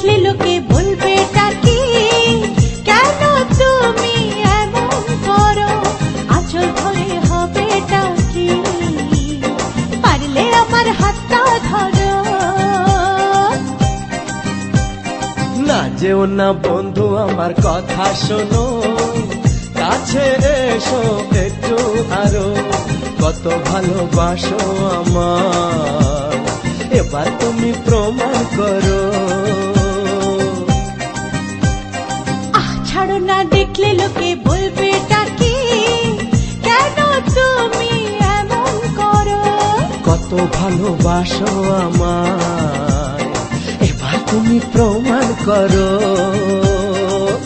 দেখলে লোকে বলবে কি, কেন তুমি এমন করো, আঁচল ধরে হবে কি, পারলে আমার হাতটা ধরো। না যেও না বন্ধু আমার কথা শোনো, কাছে এসো একটু আরো, কত ভালোবাসো আমার, এবার তুমি প্রমাণ করো। ছাড়ো না, দেখলে লোকে বলবে কি, কেন তুমি এমন করো, কত ভালোবাসো আমায়, এবার তুমি প্রমাণ করো।